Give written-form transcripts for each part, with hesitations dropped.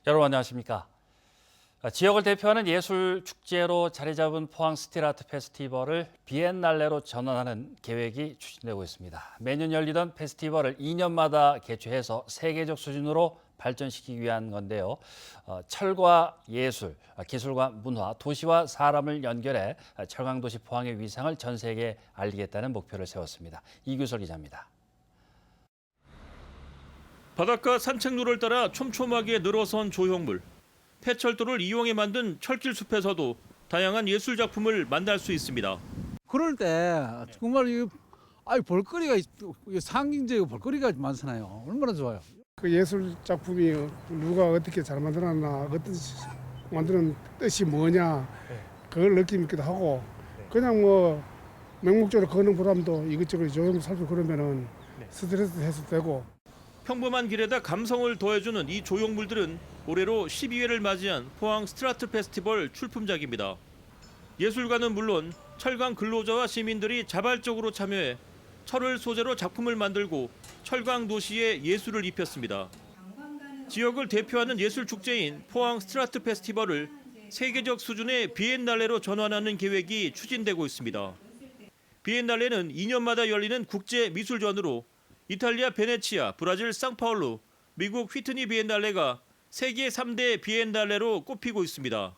여러분 안녕하십니까? 지역을 대표하는 예술 축제로 자리 잡은 포항 스틸아트 페스티벌을 비엔날레로 전환하는 계획이 추진되고 있습니다. 매년 열리던 페스티벌을 2년마다 개최해서 세계적 수준으로 발전시키기 위한 건데요. 철과 예술, 기술과 문화, 도시와 사람을 연결해 철강도시 포항의 위상을 전 세계에 알리겠다는 목표를 세웠습니다. 이규설 기자입니다. 바닷가 산책로를 따라 촘촘하게 늘어선 조형물. 폐철도를 이용해 만든 철길 숲에서도 다양한 예술 작품을 만날 수 있습니다. 그럴 때 정말 볼거리가 상징적이고 볼거리가 많잖아요. 얼마나 좋아요. 그 예술 작품이 누가 어떻게 잘 만들었나, 어떤 만드는 뜻이 뭐냐, 그걸 느낌 있기도 하고, 그냥 뭐 맹목적으로 걷는 보람도 이것저것 조형 살펴 그러면은 스트레스 해소되고. 평범한 길에다 감성을 더해주는 이 조형물들은 올해로 12회를 맞이한 포항 스틸아트 페스티벌 출품작입니다. 예술가는 물론 철강 근로자와 시민들이 자발적으로 참여해 철을 소재로 작품을 만들고 철강 도시에 예술을 입혔습니다. 지역을 대표하는 예술 축제인 포항 스틸아트 페스티벌을 세계적 수준의 비엔날레로 전환하는 계획이 추진되고 있습니다. 비엔날레는 2년마다 열리는 국제 미술전으로 이탈리아 베네치아, 브라질 상파울루, 미국 휘트니 비엔날레가 세계 3대 비엔날레로 꼽히고 있습니다.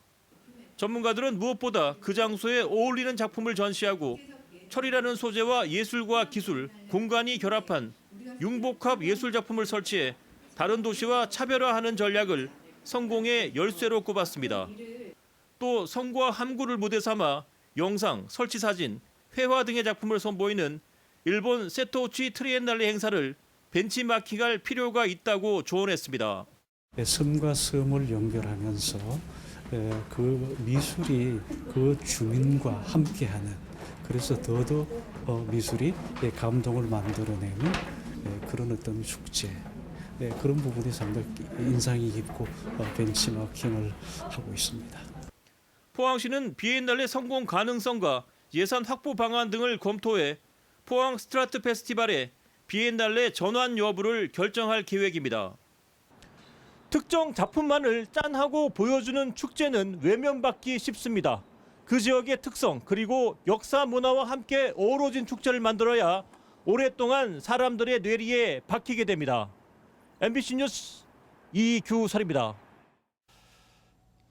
전문가들은 무엇보다 그 장소에 어울리는 작품을 전시하고 철이라는 소재와 예술과 기술, 공간이 결합한 융복합 예술 작품을 설치해 다른 도시와 차별화하는 전략을 성공의 열쇠로 꼽았습니다. 또 성과 함구를 무대 삼아 영상, 설치 사진, 회화 등의 작품을 선보이는 일본 세토우치 트리엔날레 행사를 벤치마킹할 필요가 있다고 조언했습니다. 섬과 섬을 연결하면서 그 미술이 그 주민과 함께하는, 그래서 더더 미술이 감동을 만들어내는 그런 어떤 축제, 그런 부분이 상당히 인상이 깊고 벤치마킹을 하고 있습니다. 포항시는 비엔날레 성공 가능성과 예산 확보 방안 등을 검토해 포항 스틸아트 페스티벌의 비엔날레 전환 여부를 결정할 계획입니다. 특정 작품만을 짠하고 보여주는 축제는 외면받기 쉽습니다. 그 지역의 특성 그리고 역사 문화와 함께 어우러진 축제를 만들어야 오랫동안 사람들의 뇌리에 박히게 됩니다. MBC 뉴스 이규설입니다.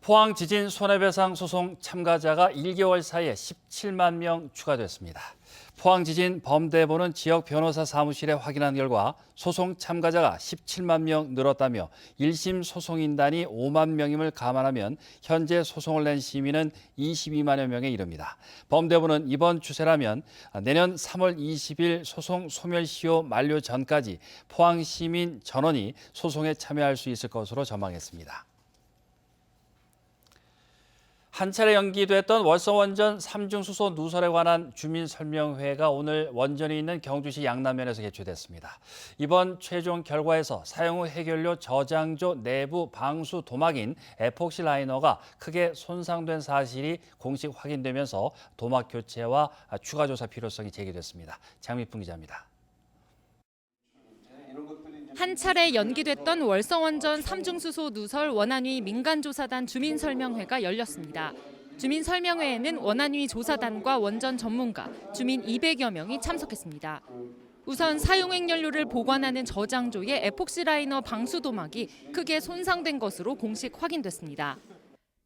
포항 지진 손해배상 소송 참가자가 1개월 사이에 17만 명 추가됐습니다. 포항 지진 범대본은 지역 변호사 사무실에 확인한 결과 소송 참가자가 17만 명 늘었다며 1심 소송인단이 5만 명임을 감안하면 현재 소송을 낸 시민은 22만여 명에 이릅니다. 범대본은 이번 추세라면 내년 3월 20일 소송 소멸시효 만료 전까지 포항 시민 전원이 소송에 참여할 수 있을 것으로 전망했습니다. 한 차례 연기됐던 월성원전 삼중수소 누설에 관한 주민설명회가 오늘 원전이 있는 경주시 양남면에서 개최됐습니다. 이번 최종 결과에서 사용 후 해결료 저장조 내부 방수 도막인 에폭시 라이너가 크게 손상된 사실이 공식 확인되면서 도막 교체와 추가 조사 필요성이 제기됐습니다. 장미풍 기자입니다. 한 차례 연기됐던 월성원전 삼중수소 누설 원안위 민간조사단 주민설명회가 열렸습니다. 주민설명회에는 원안위 조사단과 원전 전문가, 주민 200여 명이 참석했습니다. 우선 사용액 연료를 보관하는 저장조의 에폭시 라이너 방수 도막이 크게 손상된 것으로 공식 확인됐습니다.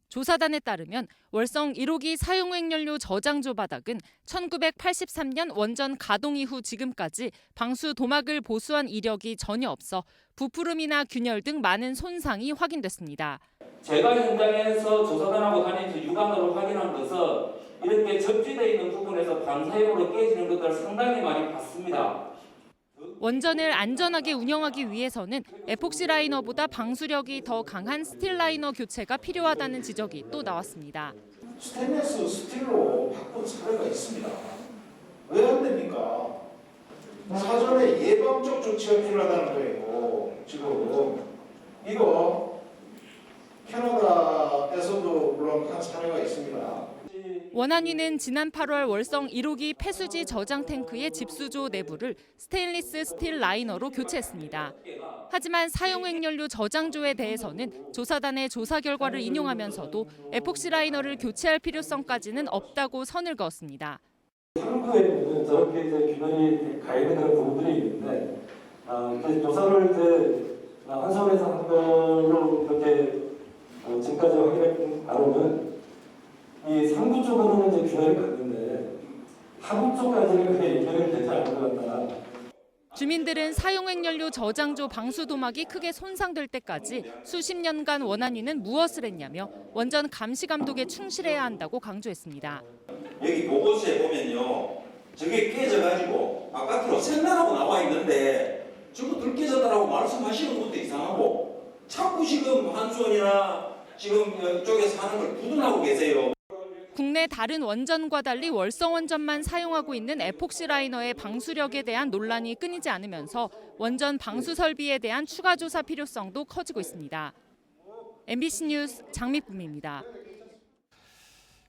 조사단에 따르면 월성 1호기 사용액 연료 저장조 바닥은 1983년 원전 가동 이후 지금까지 방수 도막을 보수한 이력이 전혀 없어 부푸름이나 균열 등 많은 손상이 확인됐습니다. 제가 현장에서 조사단하고 다니면서 육안으로 확인한 것은 이렇게 접지되어 있는 부분에서 반사용으로 깨지는 것들을 상당히 많이 봤습니다. 원전을 안전하게 운영하기 위해서는 에폭시 라이너보다 방수력이 더 강한 스틸 라이너 교체가 필요하다는 지적이 또 나왔습니다. 스테인리스 스틸로 바꾼 사례가 있습니다. 왜 안 됩니까? 사전에 예방적 조치가 필요하다는 거예요. 지금 이거 캐나다에서도 물론 한 사례가 있습니다. 원안위는 지난 8월 월성 1호기 폐수지 저장 탱크의 집수조 내부를 스테인리스 스틸 라이너로 교체했습니다. 하지만 사용행연료 저장조에 대해서는 조사단의 조사 결과를 인용하면서도 에폭시 라이너를 교체할 필요성까지는 없다고 선을 그었습니다. 탱크에는 저렇게 균열이 가 있는 그런 부분들이 있는데 조사를 한선에서 한 걸로 이렇게 지금까지 확인한 바로는 이 상부 쪽으로는 균열이 갔는데 하부 쪽까지는 그게 연결이 되지 않은 것 같다. 주민들은 사용행연료 저장조 방수도막이 크게 손상될 때까지 수십 년간 원안위는 무엇을 했냐며 원전 감시 감독에 충실해야 한다고 강조했습니다. 여기 보고서에 보면요, 저게 깨져가지고 바깥으로 샌나라고 나와 있는데 저거 들 깨졌다라고 말씀하시는 것도 이상하고 자꾸 지금 한수원이나 지금 이쪽에서 하는 걸 부둔하고 계세요. 국내 다른 원전과 달리 월성 원전만 사용하고 있는 에폭시 라이너의 방수력에 대한 논란이 끊이지 않으면서 원전 방수 설비에 대한 추가 조사 필요성도 커지고 있습니다. MBC 뉴스 장미쁨입니다.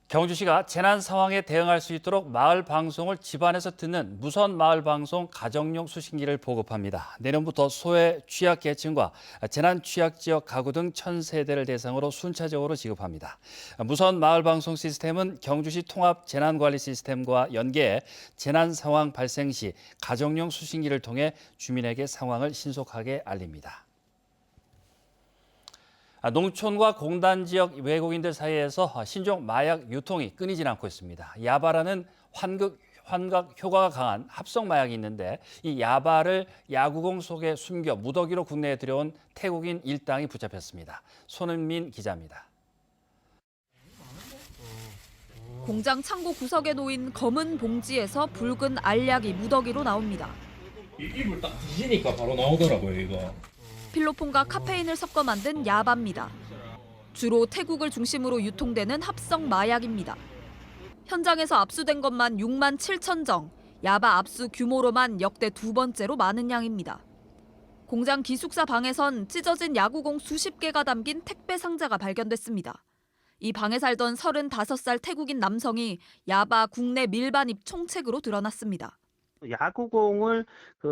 경주시가 재난 상황에 대응할 수 있도록 마을 방송을 집안에서 듣는 무선 마을 방송 가정용 수신기를 보급합니다. 내년부터 소외 취약계층과 재난 취약 지역 가구 등 1,000세대를 대상으로 순차적으로 지급합니다. 무선 마을 방송 시스템은 경주시 통합 재난관리 시스템과 연계해 재난 상황 발생 시 가정용 수신기를 통해 주민에게 상황을 신속하게 알립니다. 농촌과 공단 지역 외국인들 사이에서 신종 마약 유통이 끊이질 않고 있습니다. 야바라는 환각 효과가 강한 합성 마약이 있는데 이 야바를 야구공 속에 숨겨 무더기로 국내에 들여온 태국인 일당이 붙잡혔습니다. 손은민 기자입니다. 공장 창고 구석에 놓인 검은 봉지에서 붉은 알약이 무더기로 나옵니다. 입을 딱 뒤지니까 바로 나오더라고요, 이거. 필로폰과 카페인을 섞어 만든 야바입니다. 주로 태국을 중심으로 유통되는 합성 마약입니다. 현장에서 압수된 것만 6만 7천 정, 야바 압수 규모로만 역대 두 번째로 많은 양입니다. 공장 기숙사 방에선 찢어진 야구공 수십 개가 담긴 택배 상자가 발견됐습니다. 이 방에 살던 35살 태국인 남성이 야바 국내 밀반입 총책으로 드러났습니다. 야구공을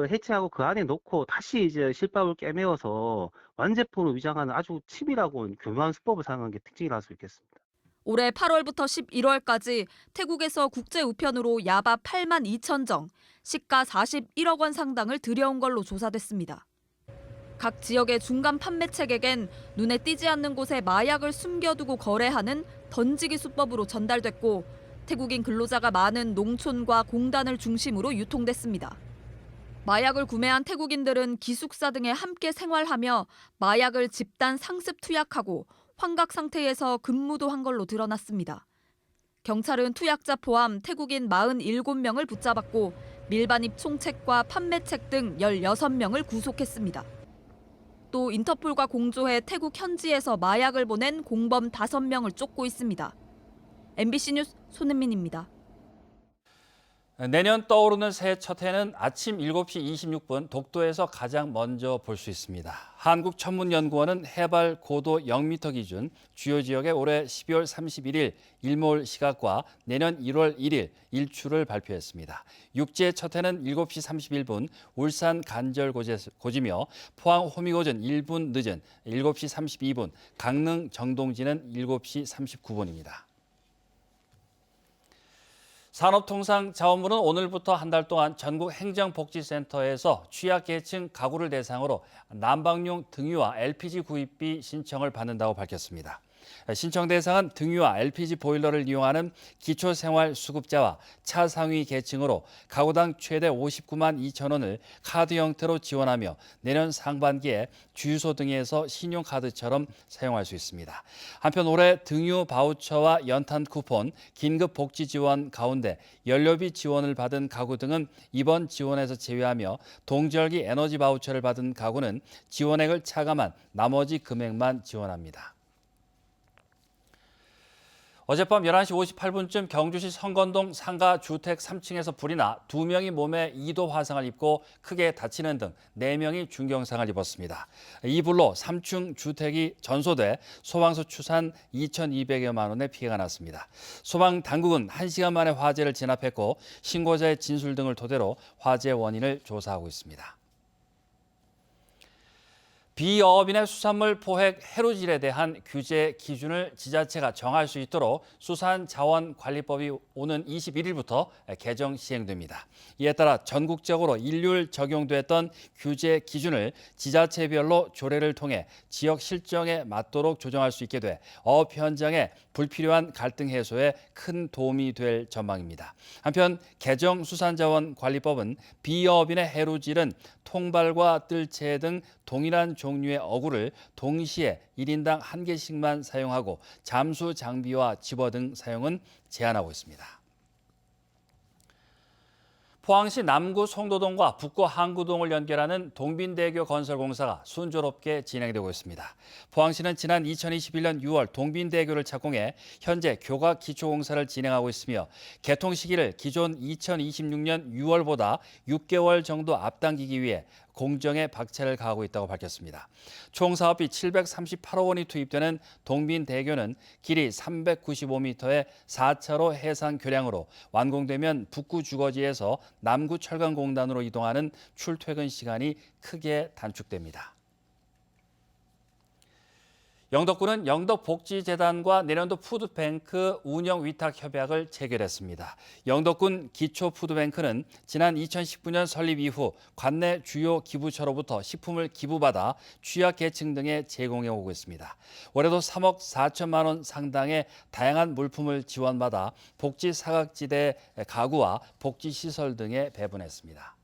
해체하고 그 안에 넣고 다시 이제 실밥을 깨매어서 완제품으로 위장하는 아주 치밀하고 교묘한 수법을 사용한 게 특징이라 할 수 있겠습니다. 올해 8월부터 11월까지 태국에서 국제 우편으로 야바 8만 2천 정, 시가 41억 원 상당을 들여온 걸로 조사됐습니다. 각 지역의 중간 판매책에겐 눈에 띄지 않는 곳에 마약을 숨겨두고 거래하는 던지기 수법으로 전달됐고 태국인 근로자가 많은 농촌과 공단을 중심으로 유통됐습니다. 마약을 구매한 태국인들은 기숙사 등에 함께 생활하며 마약을 집단 상습 투약하고 환각 상태에서 근무도 한 걸로 드러났습니다. 경찰은 투약자 포함 태국인 47명을 붙잡았고 밀반입 총책과 판매책 등 16명을 구속했습니다. 또 인터폴과 공조해 태국 현지에서 마약을 보낸 공범 5명을 쫓고 있습니다. MBC 뉴스 손은민입니다. 내년 떠오르는 새해 첫 해는 아침 7시 26분 독도에서 가장 먼저 볼 수 있습니다. 한국천문연구원은 해발 고도 0m 기준 주요 지역의 올해 12월 31일 일몰 시각과 내년 1월 1일 일출을 발표했습니다. 육지의 첫 해는 7시 31분 울산 간절고지며 포항 호미곶은 1분 늦은 7시 32분, 강릉 정동진은 7시 39분입니다. 산업통상자원부는 오늘부터 한 달 동안 전국 행정복지센터에서 취약계층 가구를 대상으로 난방용 등유와 LPG 구입비 신청을 받는다고 밝혔습니다. 신청 대상은 등유와 LPG 보일러를 이용하는 기초생활수급자와 차상위 계층으로 가구당 최대 59만 2천 원을 카드 형태로 지원하며 내년 상반기에 주유소 등에서 신용카드처럼 사용할 수 있습니다. 한편 올해 등유 바우처와 연탄 쿠폰, 긴급 복지 지원 가운데 연료비 지원을 받은 가구 등은 이번 지원에서 제외하며 동절기 에너지 바우처를 받은 가구는 지원액을 차감한 나머지 금액만 지원합니다. 어젯밤 11시 58분쯤 경주시 성건동 상가 주택 3층에서 불이 나 2명이 몸에 2도 화상을 입고 크게 다치는 등 4명이 중경상을 입었습니다. 이 불로 3층 주택이 전소돼 소방서 추산 2,200여만 원의 피해가 났습니다. 소방당국은 1시간 만에 화재를 진압했고 신고자의 진술 등을 토대로 화재 원인을 조사하고 있습니다. 비어업인의 수산물 포획 해루질에 대한 규제 기준을 지자체가 정할 수 있도록 수산자원관리법이 오는 21일부터 개정 시행됩니다. 이에 따라 전국적으로 일률 적용됐던 규제 기준을 지자체별로 조례를 통해 지역 실정에 맞도록 조정할 수 있게 돼 어업 현장에 불필요한 갈등 해소에 큰 도움이 될 전망입니다. 한편 개정 수산자원관리법은 비어업인의 해루질은 통발과 뜰채 등 동일한 종류의 어구를 동시에 1인당 1개씩만 사용하고 잠수 장비와 집어 등 사용은 제한하고 있습니다. 포항시 남구 송도동과 북구 항구동을 연결하는 동빈대교 건설 공사가 순조롭게 진행되고 있습니다. 포항시는 지난 2021년 6월 동빈대교를 착공해 현재 교각 기초공사를 진행하고 있으며 개통 시기를 기존 2026년 6월보다 6개월 정도 앞당기기 위해 공정에 박차를 가하고 있다고 밝혔습니다. 총 사업비 738억 원이 투입되는 동빈대교는 길이 395m의 4차로 해상 교량으로 완공되면 북구 주거지에서 남구 철강공단으로 이동하는 출퇴근 시간이 크게 단축됩니다. 영덕군은 영덕복지재단과 내년도 푸드뱅크 운영 위탁 협약을 체결했습니다. 영덕군 기초푸드뱅크는 지난 2019년 설립 이후 관내 주요 기부처로부터 식품을 기부받아 취약계층 등에 제공해 오고 있습니다. 올해도 3억 4천만 원 상당의 다양한 물품을 지원받아 복지사각지대 가구와 복지시설 등에 배분했습니다.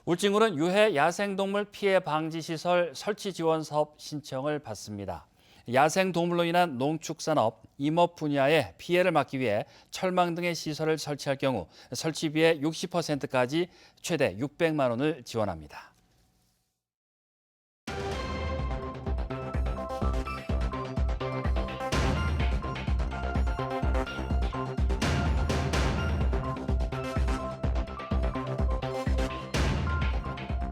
울진군은 유해 야생동물 피해 방지 시설 설치 지원 사업 신청을 받습니다. 야생동물로 인한 농축산업, 임업 분야의 피해를 막기 위해 철망 등의 시설을 설치할 경우 설치비의 60%까지 최대 600만 원을 지원합니다.